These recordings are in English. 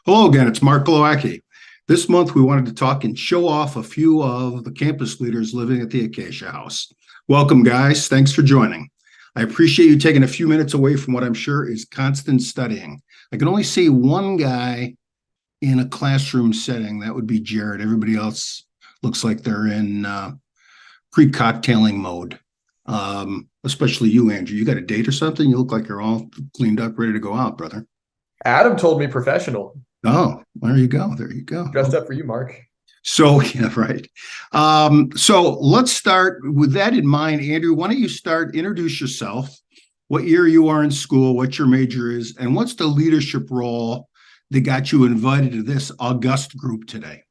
Hello again, it's Mark Glowacki. This month we wanted to talk and show off a few of the campus leaders living at the Acacia House. Welcome, guys. Thanks for joining. I appreciate you taking a few minutes away from what I'm sure is constant studying. I can only see one guy in a classroom setting. That would be Jared. Everybody else looks like they're in pre-cocktailing mode, especially you, Andrew. You got a date or something? You look like you're all cleaned up, ready to go out, brother. Adam told me professional. Oh, there you go. There you go. Dressed up for you, Mark. So, yeah, right. So let's start with that in mind. Andrew, why don't you introduce yourself, what year you are in school, what your major is, and what's the leadership role that got you invited to this august group today?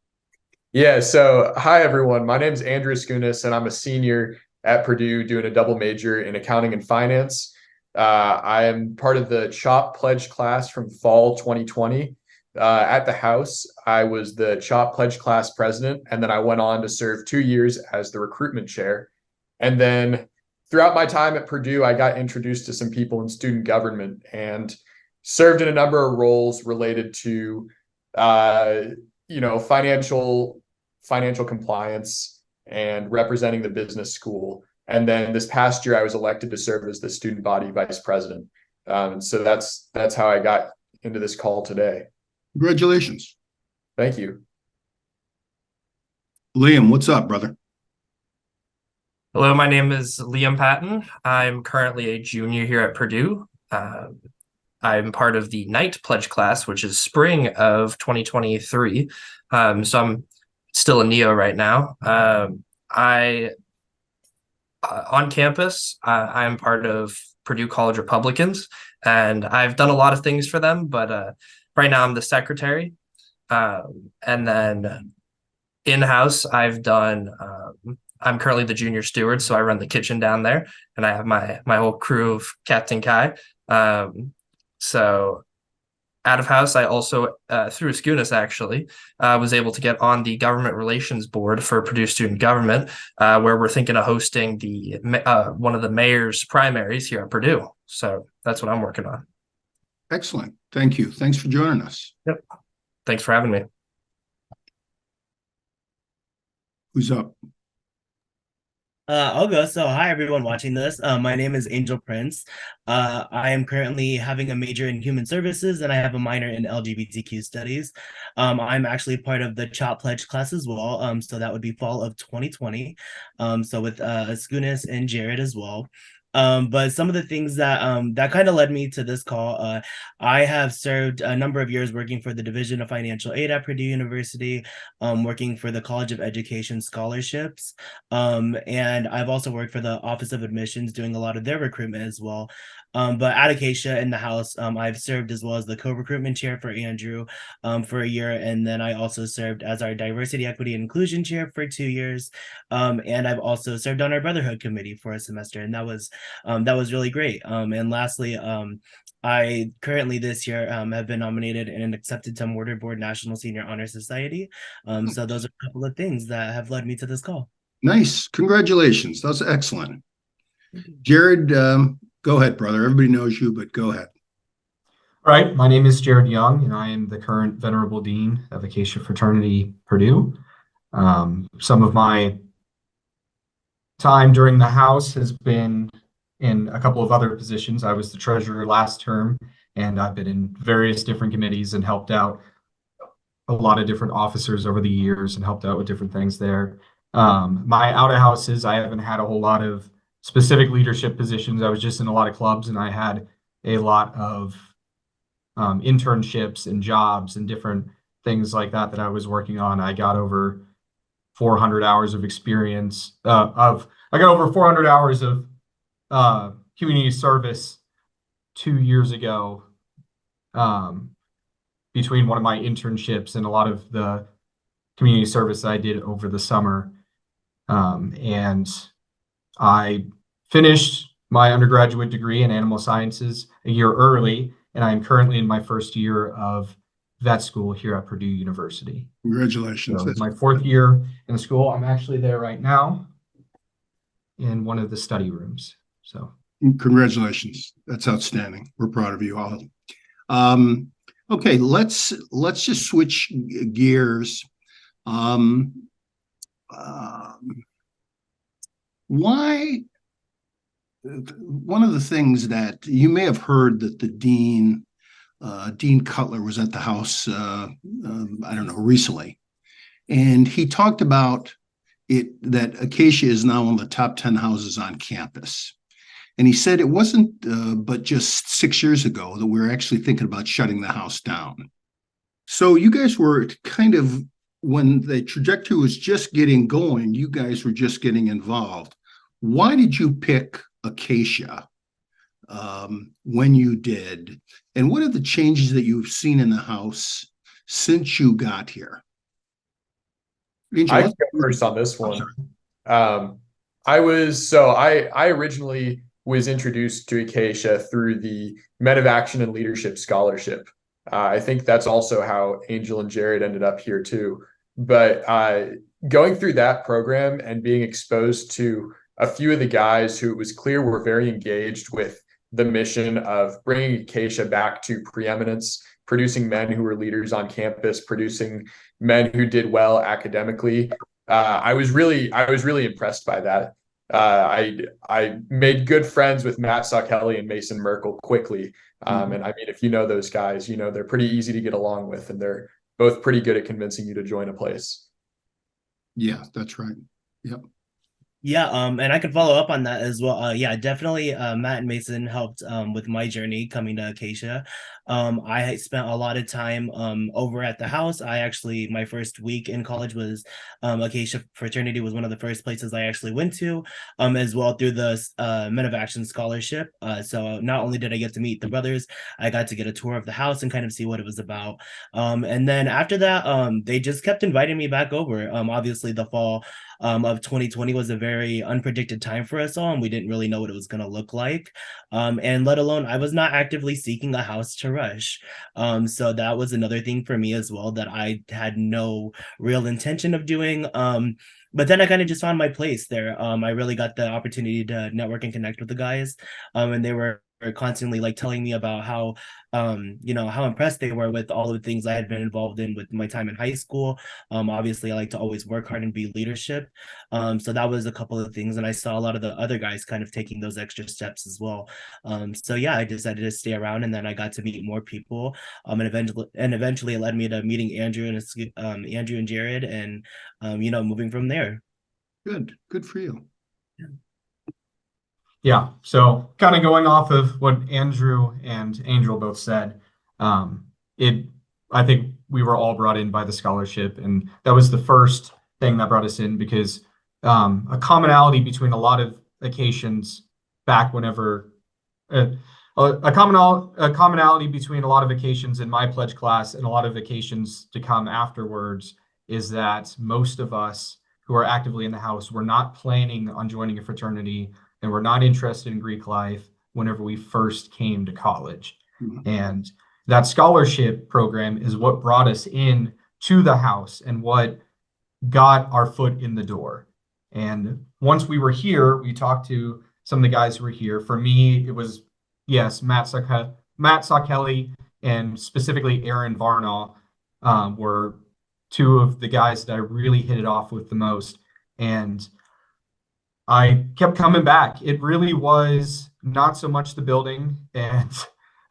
Yeah, so hi, everyone. My name is Andrew Askounis, and I'm a senior at Purdue doing a double major in accounting and finance. I am part of the CHOP pledge class from fall 2020. At the House, I was the CHOP pledge class president, and then I went on to serve 2 years as the recruitment chair. And then throughout my time at Purdue, I got introduced to some people in student government and served in a number of roles related to, financial compliance and representing the business school. And then this past year, I was elected to serve as the student body vice president. So that's how I got into this call today. Congratulations. Thank you. Liam, what's up, brother? Hello, my name is Liam Patton. I'm currently a junior here at Purdue. I'm part of the night pledge class, which is spring of 2023. So I'm still a neo right now. On campus, I'm part of Purdue College Republicans, and I've done a lot of things for them, but right now I'm the secretary. And then in-house, I'm currently the junior steward, so I run the kitchen down there, and I have my whole crew of Captain Kai. So out of house, I also, through Askounis actually, was able to get on the government relations board for Purdue Student Government, where we're thinking of hosting one of the mayor's primaries here at Purdue. So that's what I'm working on. Excellent. Thank you. Thanks for joining us. Yep. Thanks for having me. Who's up? I'll go. So, hi everyone watching this. My name is Angel Prince. I am currently having a major in human services, and I have a minor in LGBTQ studies. I'm actually part of the CHOP pledge class as well. So that would be fall of 2020. So with Askounis and Jared as well. But some of the things that that kind of led me to this call, I have served a number of years working for the Division of Financial Aid at Purdue University, working for the College of Education Scholarships, and I've also worked for the Office of Admissions doing a lot of their recruitment as well. But at Acacia in the House, I've served as well as the co-recruitment chair for Andrew for a year, and then I also served as our diversity, equity, and inclusion chair for 2 years, and I've also served on our Brotherhood committee for a semester, and that was really great. And lastly, I currently this year have been nominated and accepted to Mortarboard National Senior Honor Society. So those are a couple of things that have led me to this call. Nice. Congratulations. That's excellent. Jared, go ahead, brother. Everybody knows you, but go ahead. All right. My name is Jared Young, and I am the current Venerable Dean of Acacia Fraternity, Purdue. Some of my time during the House has been in a couple of other positions. I was the treasurer last term, and I've been in various different committees and helped out a lot of different officers over the years and helped out with different things there. My out of houses, I haven't had a whole lot of specific leadership positions. I was just in a lot of clubs, and I had a lot of internships and jobs and different things like that I was working on. I got over 400 hours of experience I got over 400 hours of community service 2 years ago, between one of my internships and a lot of the community service I did over the summer. And I finished my undergraduate degree in animal sciences a year early, and I'm currently in my first year of vet school here at Purdue University. Congratulations. So it's my fourth year in school. I'm actually there right now in one of the study rooms. So congratulations. That's outstanding. We're proud of you all. Okay, let's just switch gears. Um, why? One of the things that you may have heard that the dean, Dean Cutler, was at the house. I don't know, recently, and he talked about it that Acacia is now one of the top 10 houses on campus. And he said it wasn't but just 6 years ago that we were actually thinking about shutting the house down. So you guys were kind of, when the trajectory was just getting going, you guys were just getting involved. Why did you pick Acacia when you did? And what are the changes that you've seen in the house since you got here? Angel, I can go first on this one. I originally was introduced to Acacia through the Men of Action and Leadership Scholarship. I think that's also how Angel and Jared ended up here too. But going through that program and being exposed to a few of the guys who it was clear were very engaged with the mission of bringing Acacia back to preeminence, producing men who were leaders on campus, producing men who did well academically. I was really impressed by that. I made good friends with Matt Saukelli and Mason Merkel quickly. And I mean, if you know those guys, you know they're pretty easy to get along with, and they're both pretty good at convincing you to join a place. Yeah, that's right. Yep. Yeah, and I could follow up on that as well. Yeah, definitely. Matt and Mason helped with my journey coming to Acacia. I spent a lot of time over at the house. My first week in college was Acacia fraternity was one of the first places I actually went to, as well through the Men of Action scholarship. So not only did I get to meet the brothers, I got to get a tour of the house and kind of see what it was about. And then after that, they just kept inviting me back over. Obviously, the fall of 2020 was a very unpredicted time for us all, and we didn't really know what it was going to look like. And let alone, I was not actively seeking a house to rush. So that was another thing for me as well that I had no real intention of doing. But then I kind of just found my place there. I really got the opportunity to network and connect with the guys, and they were constantly like telling me about how how impressed they were with all of the things I had been involved in with my time in high school. Obviously I like to always work hard and be leadership. So that was a couple of things, and I saw a lot of the other guys kind of taking those extra steps as well. So yeah, I decided to stay around, and then I got to meet more people. And eventually it led me to meeting Andrew and Jared, and moving from there. Good for you. Yeah, so kind of going off of what Andrew and Angel both said, I think we were all brought in by the scholarship, and that was the first thing that brought us in because a commonality between a lot of Acacians back whenever a commonality between a lot of Acacians in my pledge class and a lot of Acacians to come afterwards is that most of us who are actively in the house were not planning on joining a fraternity and were not interested in Greek life whenever we first came to college. And that scholarship program is what brought us in to the house and what got our foot in the door. And once we were here, we talked to some of the guys who were here. For me, it was, yes, Matt Saukelli and specifically Aaron Varnaugh were two of the guys that I really hit it off with the most. And I kept coming back. It really was not so much the building and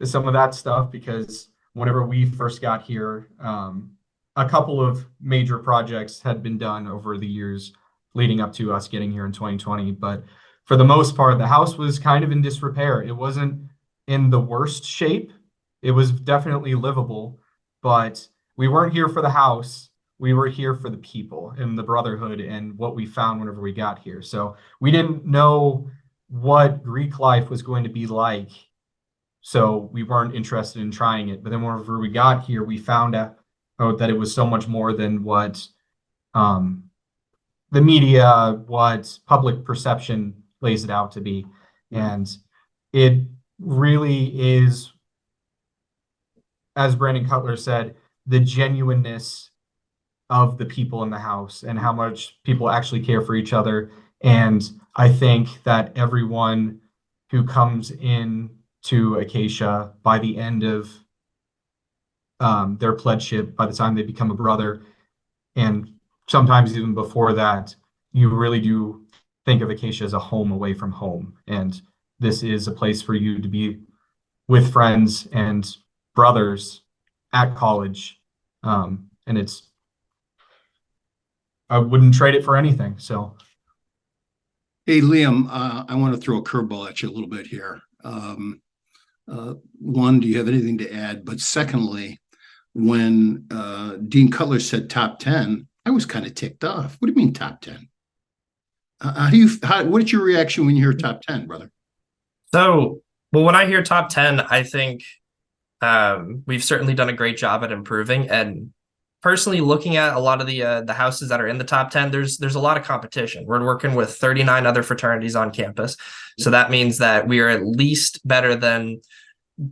some of that stuff, because whenever we first got here, a couple of major projects had been done over the years leading up to us getting here in 2020. But for the most part, the house was kind of in disrepair. It wasn't in the worst shape. It was definitely livable, but we weren't here for the house. We were here for the people and the brotherhood and what we found whenever we got here. So we didn't know what Greek life was going to be like. So we weren't interested in trying it. But then whenever we got here, we found out that it was so much more than what the media, what public perception lays it out to be. And it really is, as Brandon Cutler said, the genuineness of the people in the house and how much people actually care for each other. And I think that everyone who comes in to Acacia by the end of their pledgeship by the time they become a brother. And sometimes even before that, you really do think of Acacia as a home away from home. And this is a place for you to be with friends and brothers at college. And I wouldn't trade it for anything. So, Hey, Liam, I want to throw a curveball at you a little bit here. One, do you have anything to add? But secondly, when Dean Cutler said top 10, I was kind of ticked off. What do you mean top 10? What's your reaction when you hear top 10, brother? So, well, when I hear top 10, I think we've certainly done a great job at improving. And personally, looking at a lot of the houses that are in the top 10, there's a lot of competition. We're working with 39 other fraternities on campus. So that means that we are at least better than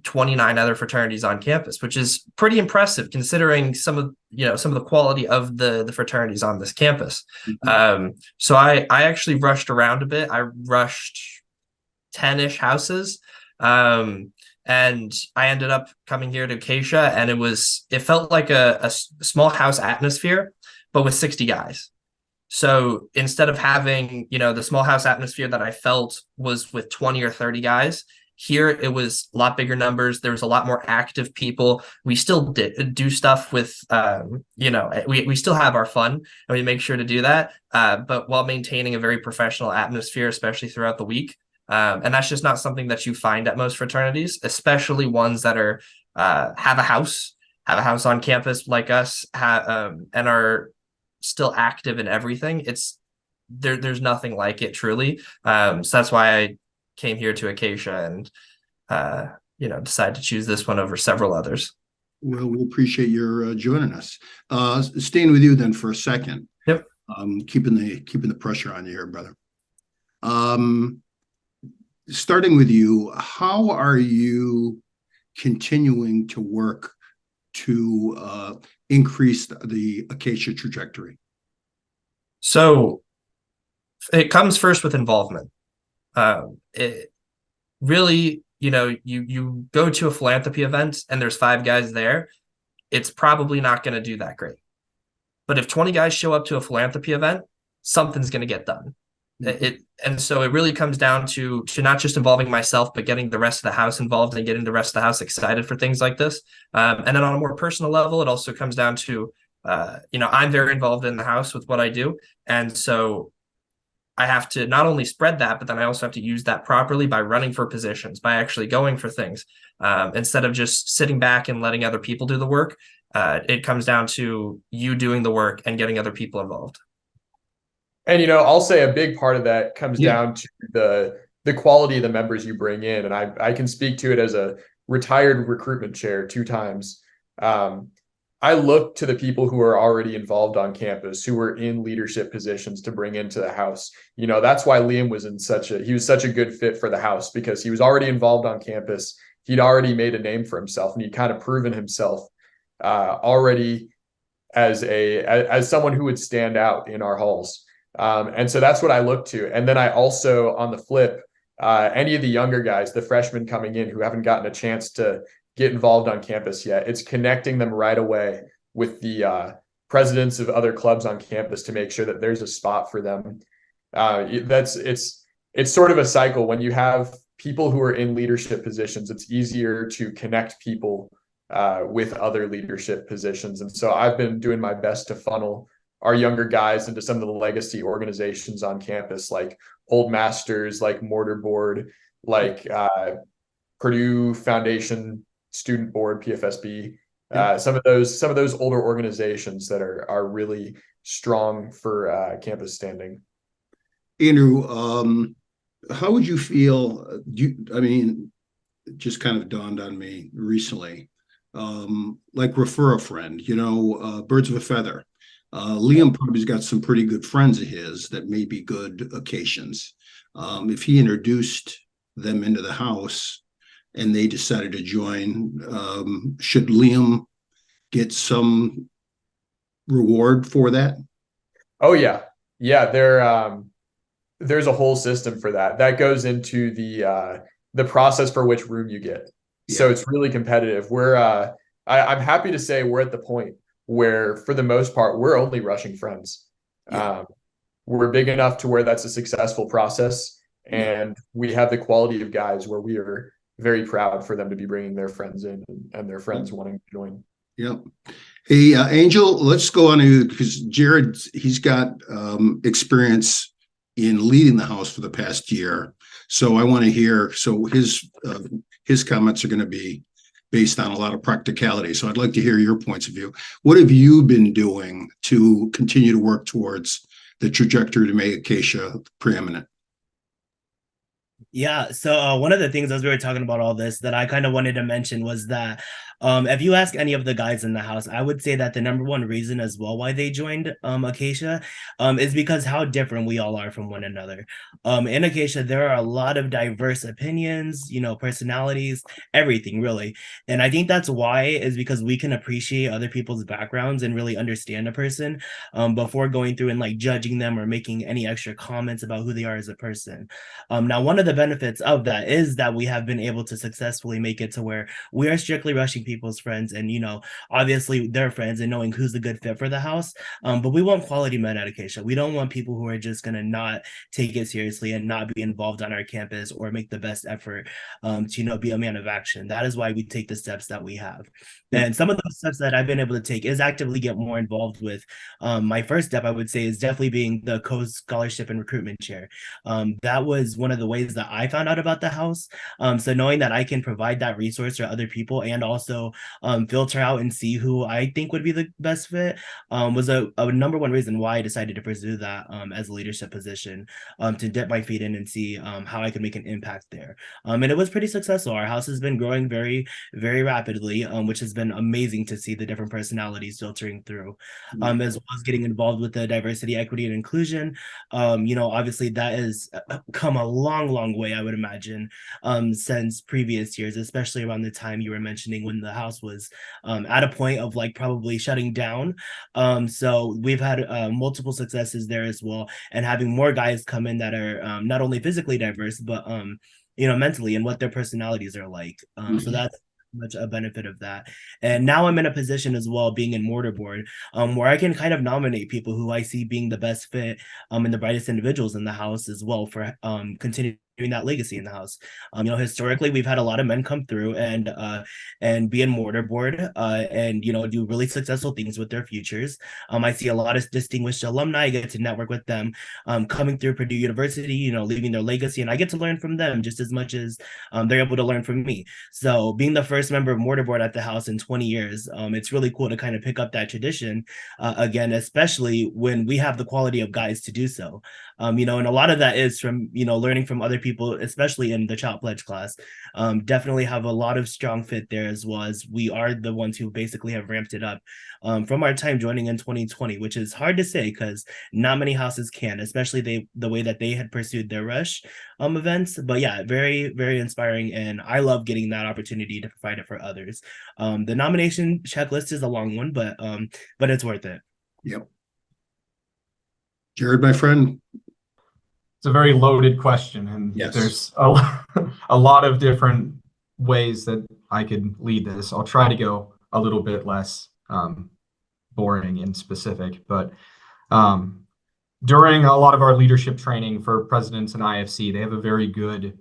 29 other fraternities on campus, which is pretty impressive considering some of the quality of the fraternities on this campus. So I actually rushed around a bit. I rushed 10-ish houses. And I ended up coming here to Acacia, and it felt like a small house atmosphere, but with 60 guys. So instead of having, the small house atmosphere that I felt was with 20 or 30 guys, here it was a lot bigger numbers. There was a lot more active people. We still do stuff with, we still have our fun, and we make sure to do that, but while maintaining a very professional atmosphere, especially throughout the week. And that's just not something that you find at most fraternities, especially ones that are have a house on campus like us, and are still active in everything. There's nothing like it, truly. So that's why I came here to Acacia and decided to choose this one over several others. Well, we appreciate your joining us. Staying with you then for a second. Yep. Keeping the pressure on you here, brother. Starting with you, how are you continuing to work to increase the Acacia trajectory? So it comes first with involvement. It really, you go to a philanthropy event and there's 5 guys there, it's probably not going to do that great. But if 20 guys show up to a philanthropy event, something's going to get done. And so it really comes down to not just involving myself, but getting the rest of the house involved and getting the rest of the house excited for things like this. And then on a more personal level, it also comes down to, I'm very involved in the house with what I do. And so I have to not only spread that, but then I also have to use that properly by running for positions, by actually going for things, instead of just sitting back and letting other people do the work. It comes down to you doing the work and getting other people involved. And, I'll say a big part of that comes down to the quality of the members you bring in. And I can speak to it as a retired recruitment chair 2 times. I look to the people who are already involved on campus, who are in leadership positions to bring into the house. That's why Liam was he was such a good fit for the house, because he was already involved on campus. He'd already made a name for himself, and he'd kind of proven himself already as someone who would stand out in our halls. And so that's what I look to. And then I also, on the flip, any of the younger guys, the freshmen coming in who haven't gotten a chance to get involved on campus yet, it's connecting them right away with the presidents of other clubs on campus to make sure that there's a spot for them. It's sort of a cycle. When you have people who are in leadership positions, it's easier to connect people with other leadership positions. And so I've been doing my best to funnel our younger guys into some of the legacy organizations on campus, like Old Masters, like Mortarboard, like Purdue Foundation Student Board, PFSB. Some of those older organizations that are really strong for campus standing. Andrew, how would you feel? It just kind of dawned on me recently. Like refer a friend, birds of a feather. Liam probably's got some pretty good friends of his that may be good occasions. If he introduced them into the house and they decided to join, should Liam get some reward for that? Oh yeah. There's a whole system for that. That goes into the process for which room you get. Yeah. So it's really competitive. I'm happy to say we're at the point where, for the most part, we're only rushing friends. Yeah. We're big enough to where that's a successful process, Yeah. and we have the quality of guys where we are very proud for them to be bringing their friends in and their friends wanting to join. Yep. Hey, Angel, let's go on to, because Jared, he's got experience in leading the house for the past year. So I want to hear, so his comments are going to be based on a lot of practicality. So I'd like to hear your points of view. What have you been doing to continue to work towards the trajectory to make Acacia preeminent? Yeah, so one of the things as we were talking about all this that I kind of wanted to mention was that if you ask any of the guys in the house, I would say that the number one reason as well why they joined Acacia is because how different we all are from one another. In Acacia, there are a lot of diverse opinions, personalities, everything really. And I think that's why is because we can appreciate other people's backgrounds and really understand a person before going through and like judging them or making any extra comments about who they are as a person. Now, one of the benefits of that is that we have been able to successfully make it to where we are strictly rushing people's friends and, obviously their friends and knowing who's the good fit for the house. But we want quality men at Acacia. We don't want people who are just going to not take it seriously and not be involved on our campus or make the best effort to, be a man of action. That is why we take the steps that we have. And some of the steps that I've been able to take is actively get more involved with. My first step, I would say, is definitely being the co-scholarship and recruitment chair. That was one of the ways that I found out about the house. So knowing that I can provide that resource for other people and also filter out and see who I think would be the best fit was a number one reason why I decided to pursue that as a leadership position, to dip my feet in and see how I could make an impact there. And it was pretty successful. Our house has been growing very, very rapidly, which has been amazing to see the different personalities filtering through, as well as getting involved with the diversity, equity, and inclusion. Obviously that has come a long, long way, I would imagine, since previous years, especially around the time you were mentioning when the house was at a point of like probably shutting down. So we've had multiple successes there as well, and having more guys come in that are not only physically diverse, but mentally and what their personalities are like. So that's much a benefit of that. And now I'm in a position as well, being in mortarboard, where I can kind of nominate people who I see being the best fit and the brightest individuals in the house as well for continuing that legacy in the house. Historically, we've had a lot of men come through and be in mortarboard and do really successful things with their futures. I see a lot of distinguished alumni. I get to network with them coming through Purdue University, leaving their legacy, and I get to learn from them just as much as they're able to learn from me. So being the first member of mortarboard at the house in 20 years, it's really cool to kind of pick up that tradition again, especially when we have the quality of guys to do so. And a lot of that is from, learning from other people, especially in the Child Pledge class. Definitely have a lot of strong fit there, as well as we are the ones who basically have ramped it up from our time joining in 2020, which is hard to say because not many houses can, especially the way that they had pursued their rush events. But yeah, very, very inspiring. And I love getting that opportunity to provide it for others. The nomination checklist is a long one, but it's worth it. Yep. Jared, my friend. It's a very loaded question, and Yes. there's a lot of different ways that I could lead this. I'll try to go a little bit less boring and specific, but during a lot of our leadership training for presidents and IFC, they have a very good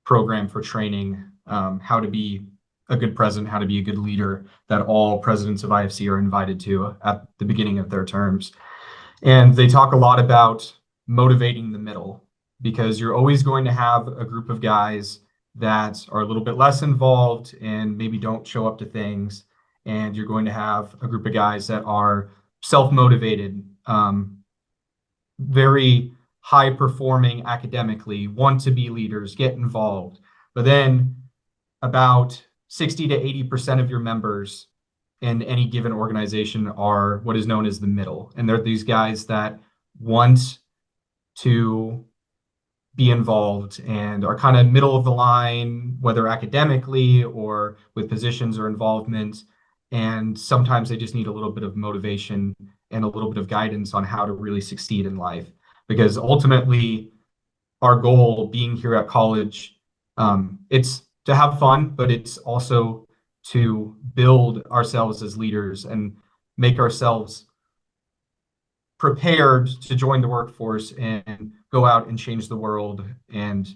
program for training how to be a good president, how to be a good leader, that all presidents of IFC are invited to at the beginning of their terms. And they talk a lot about motivating the middle, because you're always going to have a group of guys that are a little bit less involved and maybe don't show up to things. And you're going to have a group of guys that are self-motivated, very high performing academically, want to be leaders, get involved. But then about 60 to 80% of your members in any given organization are what is known as the middle. And they're these guys that want to be involved and are kind of middle of the line, whether academically or with positions or involvement. And sometimes they just need a little bit of motivation and a little bit of guidance on how to really succeed in life. Because ultimately, our goal being here at college, it's to have fun, but it's also to build ourselves as leaders and make ourselves prepared to join the workforce and go out and change the world and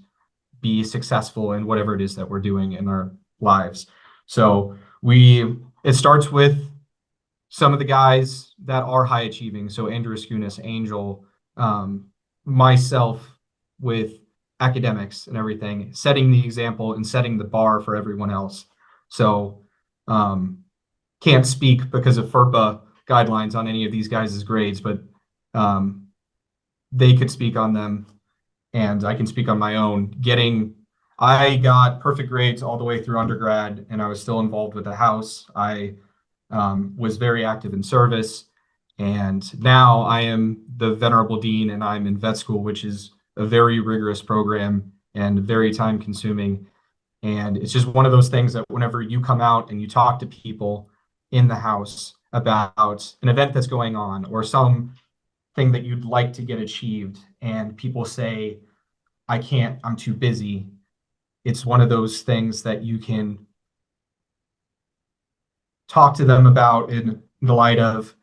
be successful in whatever it is that we're doing in our lives. So it starts with some of the guys that are high achieving. So Andrew Askounis, Angel, myself with academics and everything, setting the example and setting the bar for everyone else. So can't speak because of FERPA guidelines on any of these guys' grades, but they could speak on them, and I can speak on my own. I got perfect grades all the way through undergrad, and I was still involved with the house. I was very active in service, and now I am the Venerable Dean, and I'm in vet school, which is a very rigorous program and very time consuming. And it's just one of those things that whenever you come out and you talk to people in the house about an event that's going on or something that you'd like to get achieved, and people say, I can't, I'm too busy. It's one of those things that you can talk to them about in the light of,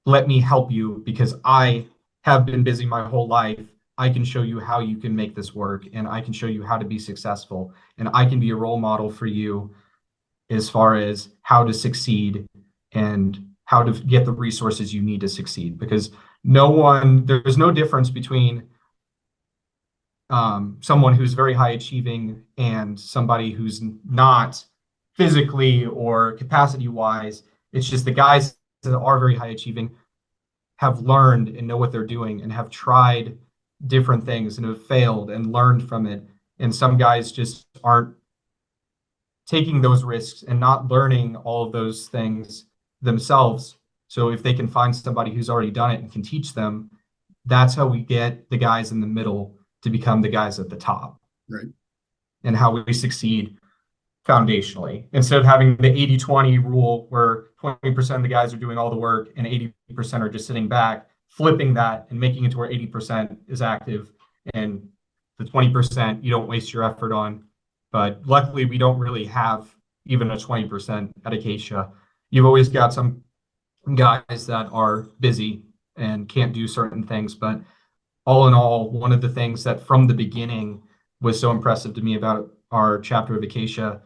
let me help you because I have been busy my whole life. I can show you how you can make this work, and I can show you how to be successful, and I can be a role model for you as far as how to succeed and how to get the resources you need to succeed. Because there's no difference between someone who's very high achieving and somebody who's not physically or capacity wise. It's just the guys that are very high achieving have learned and know what they're doing and have tried different things and have failed and learned from it. And some guys just aren't taking those risks and not learning all of those things themselves. So if they can find somebody who's already done it and can teach them, that's how we get the guys in the middle to become the guys at the top. Right. And how we succeed foundationally, instead of having the 80-20 rule where 20% of the guys are doing all the work and 80% are just sitting back, flipping that and making it to where 80% is active and the 20% you don't waste your effort on. But luckily we don't really have even a 20% at Acacia. You've always got some guys that are busy and can't do certain things, but all in all, one of the things that from the beginning was so impressive to me about our chapter of Acacia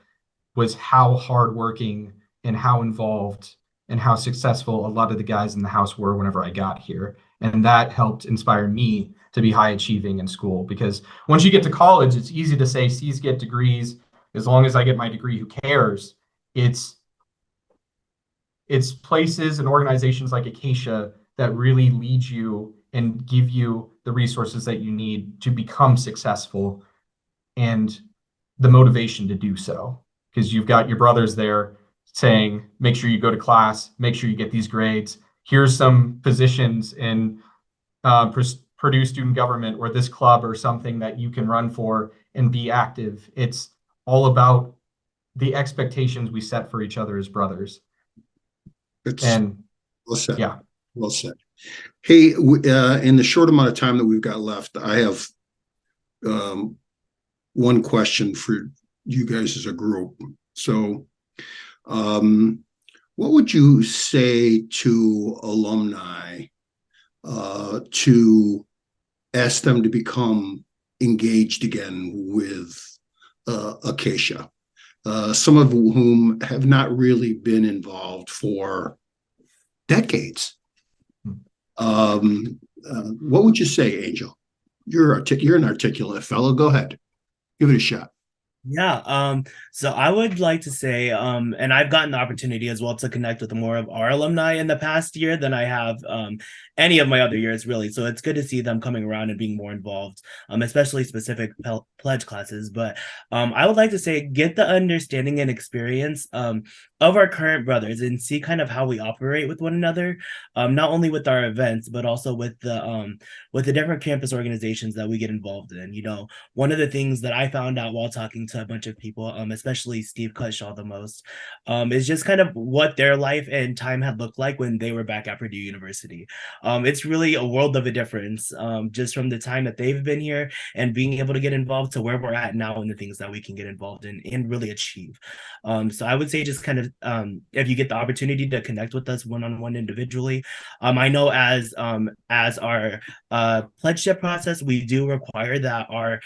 was how hardworking and how involved and how successful a lot of the guys in the house were whenever I got here. And that helped inspire me to be high achieving in school, because once you get to college, it's easy to say C's get degrees. As long as I get my degree, who cares? It's places and organizations like Acacia that really lead you and give you the resources that you need to become successful and the motivation to do so. Because you've got your brothers there saying, make sure you go to class, make sure you get these grades. Here's some positions in Purdue student government or this club or something that you can run for and be active. It's all about the expectations we set for each other as brothers. And well said. Yeah. Well said. Hey, in the short amount of time that we've got left, I have one question for you guys as a group. So, what would you say to alumni to ask them to become engaged again with Acacia? Some of whom have not really been involved for decades. What would you say, Angel? You're an articulate fellow. Go ahead. Give it a shot. Yeah, so I would like to say, and I've gotten the opportunity as well to connect with more of our alumni in the past year than I have any of my other years, really. So it's good to see them coming around and being more involved, especially specific pledge classes. But I would like to say, get the understanding and experience of our current brothers and see kind of how we operate with one another, not only with our events, but also with the different campus organizations that we get involved in. You know, one of the things that I found out while talking to a bunch of people, especially Steve Cutshaw the most, is just kind of what their life and time had looked like when they were back at Purdue University. It's really a world of a difference, just from the time that they've been here and being able to get involved to where we're at now and the things that we can get involved in and really achieve. So I would say just kind of, if you get the opportunity to connect with us one-on-one individually, I know as our pledgeship process, we do require that our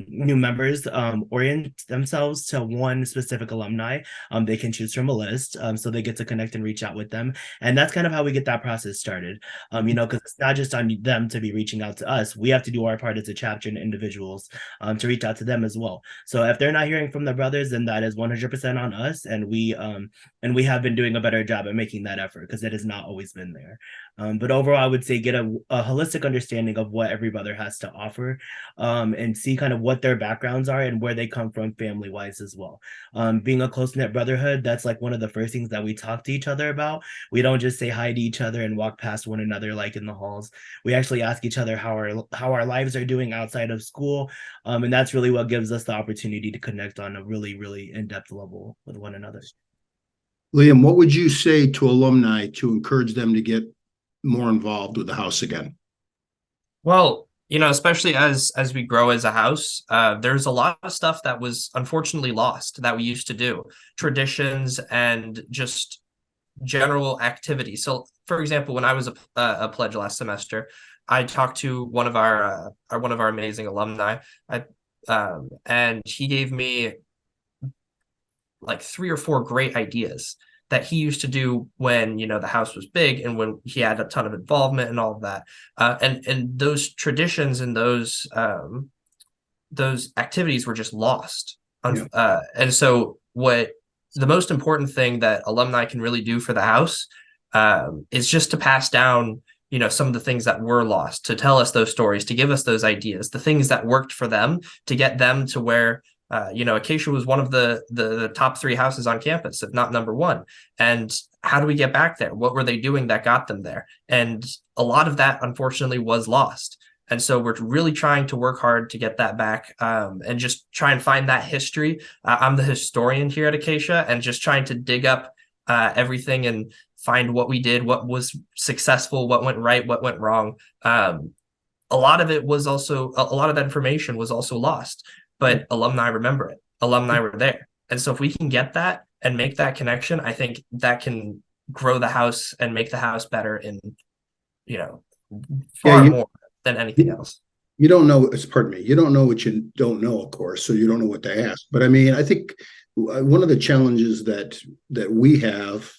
new members orient themselves to one specific alumni. They can choose from a list, so they get to connect and reach out with them. And that's kind of how we get that process started. Because it's not just on them to be reaching out to us. We have to do our part as a chapter and individuals to reach out to them as well. So if they're not hearing from the brothers, then that is 100% on us. And we have been doing a better job at making that effort because it has not always been there. But overall, I would say get a holistic understanding of what every brother has to offer, and see kind of what their backgrounds are and where they come from family-wise as well. Being a close-knit brotherhood, that's like one of the first things that we talk to each other about. We don't just say hi to each other and walk past one another like in the halls. We actually ask each other how our lives are doing outside of school, and that's really what gives us the opportunity to connect on a really, really in-depth level with one another. Liam, what would you say to alumni to encourage them to get more involved with the house again? Well, especially as we grow as a house, there's a lot of stuff that was unfortunately lost that we used to do, traditions and just general activities. So, for example, when I was a pledge last semester, I talked to one of our amazing alumni, and he gave me like 3 or 4 great ideas that he used to do when the house was big and when he had a ton of involvement and all of that, and those traditions and those activities were just lost. And so what the most important thing that alumni can really do for the house is just to pass down some of the things that were lost, to tell us those stories, to give us those ideas, the things that worked for them, to get them to where Acacia was one of the top 3 houses on campus, if not number 1. And how do we get back there? What were they doing that got them there? And a lot of that, unfortunately, was lost. And so we're really trying to work hard to get that back, and just try and find that history. I'm the historian here at Acacia, and just trying to dig up everything and find what we did, what was successful, what went right, what went wrong. A lot of that information was also lost. But alumni remember it. Alumni were there. And so if we can get that and make that connection, I think that can grow the house and make the house better in, far more than anything else. You don't know, pardon me, you don't know what you don't know, of course, so you don't know what to ask. But I mean, I think one of the challenges that we have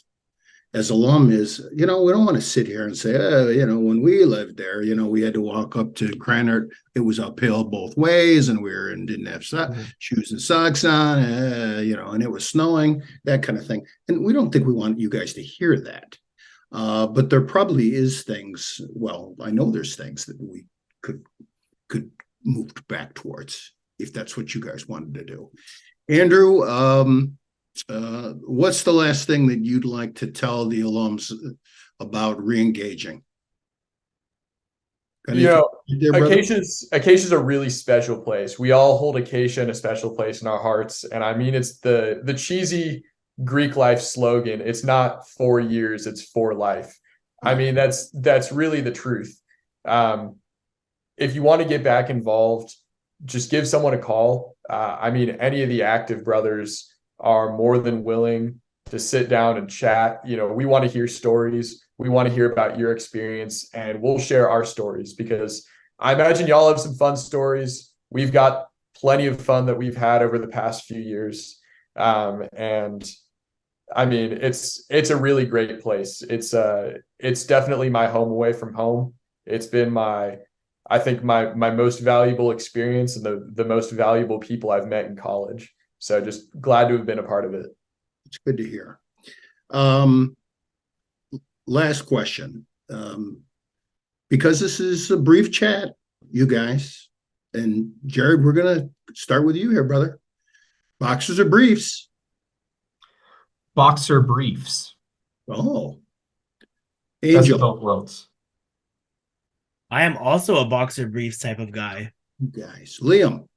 as alum is, we don't want to sit here and say, when we lived there, we had to walk up to Granite. It was uphill both ways, and didn't have shoes and socks on, and it was snowing, that kind of thing. And we don't think we want you guys to hear that. But there probably is things. Well, I know there's things that we could move back towards if that's what you guys wanted to do. Andrew, what's the last thing that you'd like to tell the alums about re-engaging? Acacia's a really special place. We all hold Acacia in a special place in our hearts. And I mean, it's the cheesy Greek life slogan. It's not 4 years, it's for life. I mean, that's really the truth. If you want to get back involved, just give someone a call. I mean, any of the active brothers are more than willing to sit down and chat. We want to hear stories. We want to hear about your experience, and we'll share our stories, because I imagine y'all have some fun stories. We've got plenty of fun that we've had over the past few years. And I mean, it's a really great place. It's definitely my home away from home. It's been my most valuable experience and the most valuable people I've met in college. So just glad to have been a part of it. It's good to hear. Last question. Because this is a brief chat, you guys, and Jared, we're going to start with you here, brother. Boxers or briefs? Boxer briefs. Oh. Best of Angel. both worlds. I am also a boxer briefs type of guy. You guys. Liam.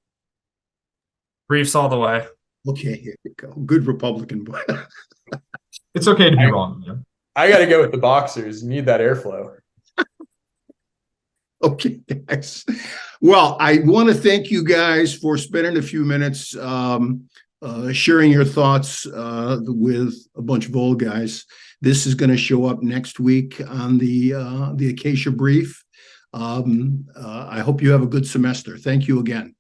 Briefs all the way. Okay, here we go. Good Republican boy. It's okay to be wrong. Yeah. I got to go with the boxers. You need that airflow. Okay, guys. Well, I want to thank you guys for spending a few minutes sharing your thoughts with a bunch of old guys. This is going to show up next week on the Acacia Brief. I hope you have a good semester. Thank you again.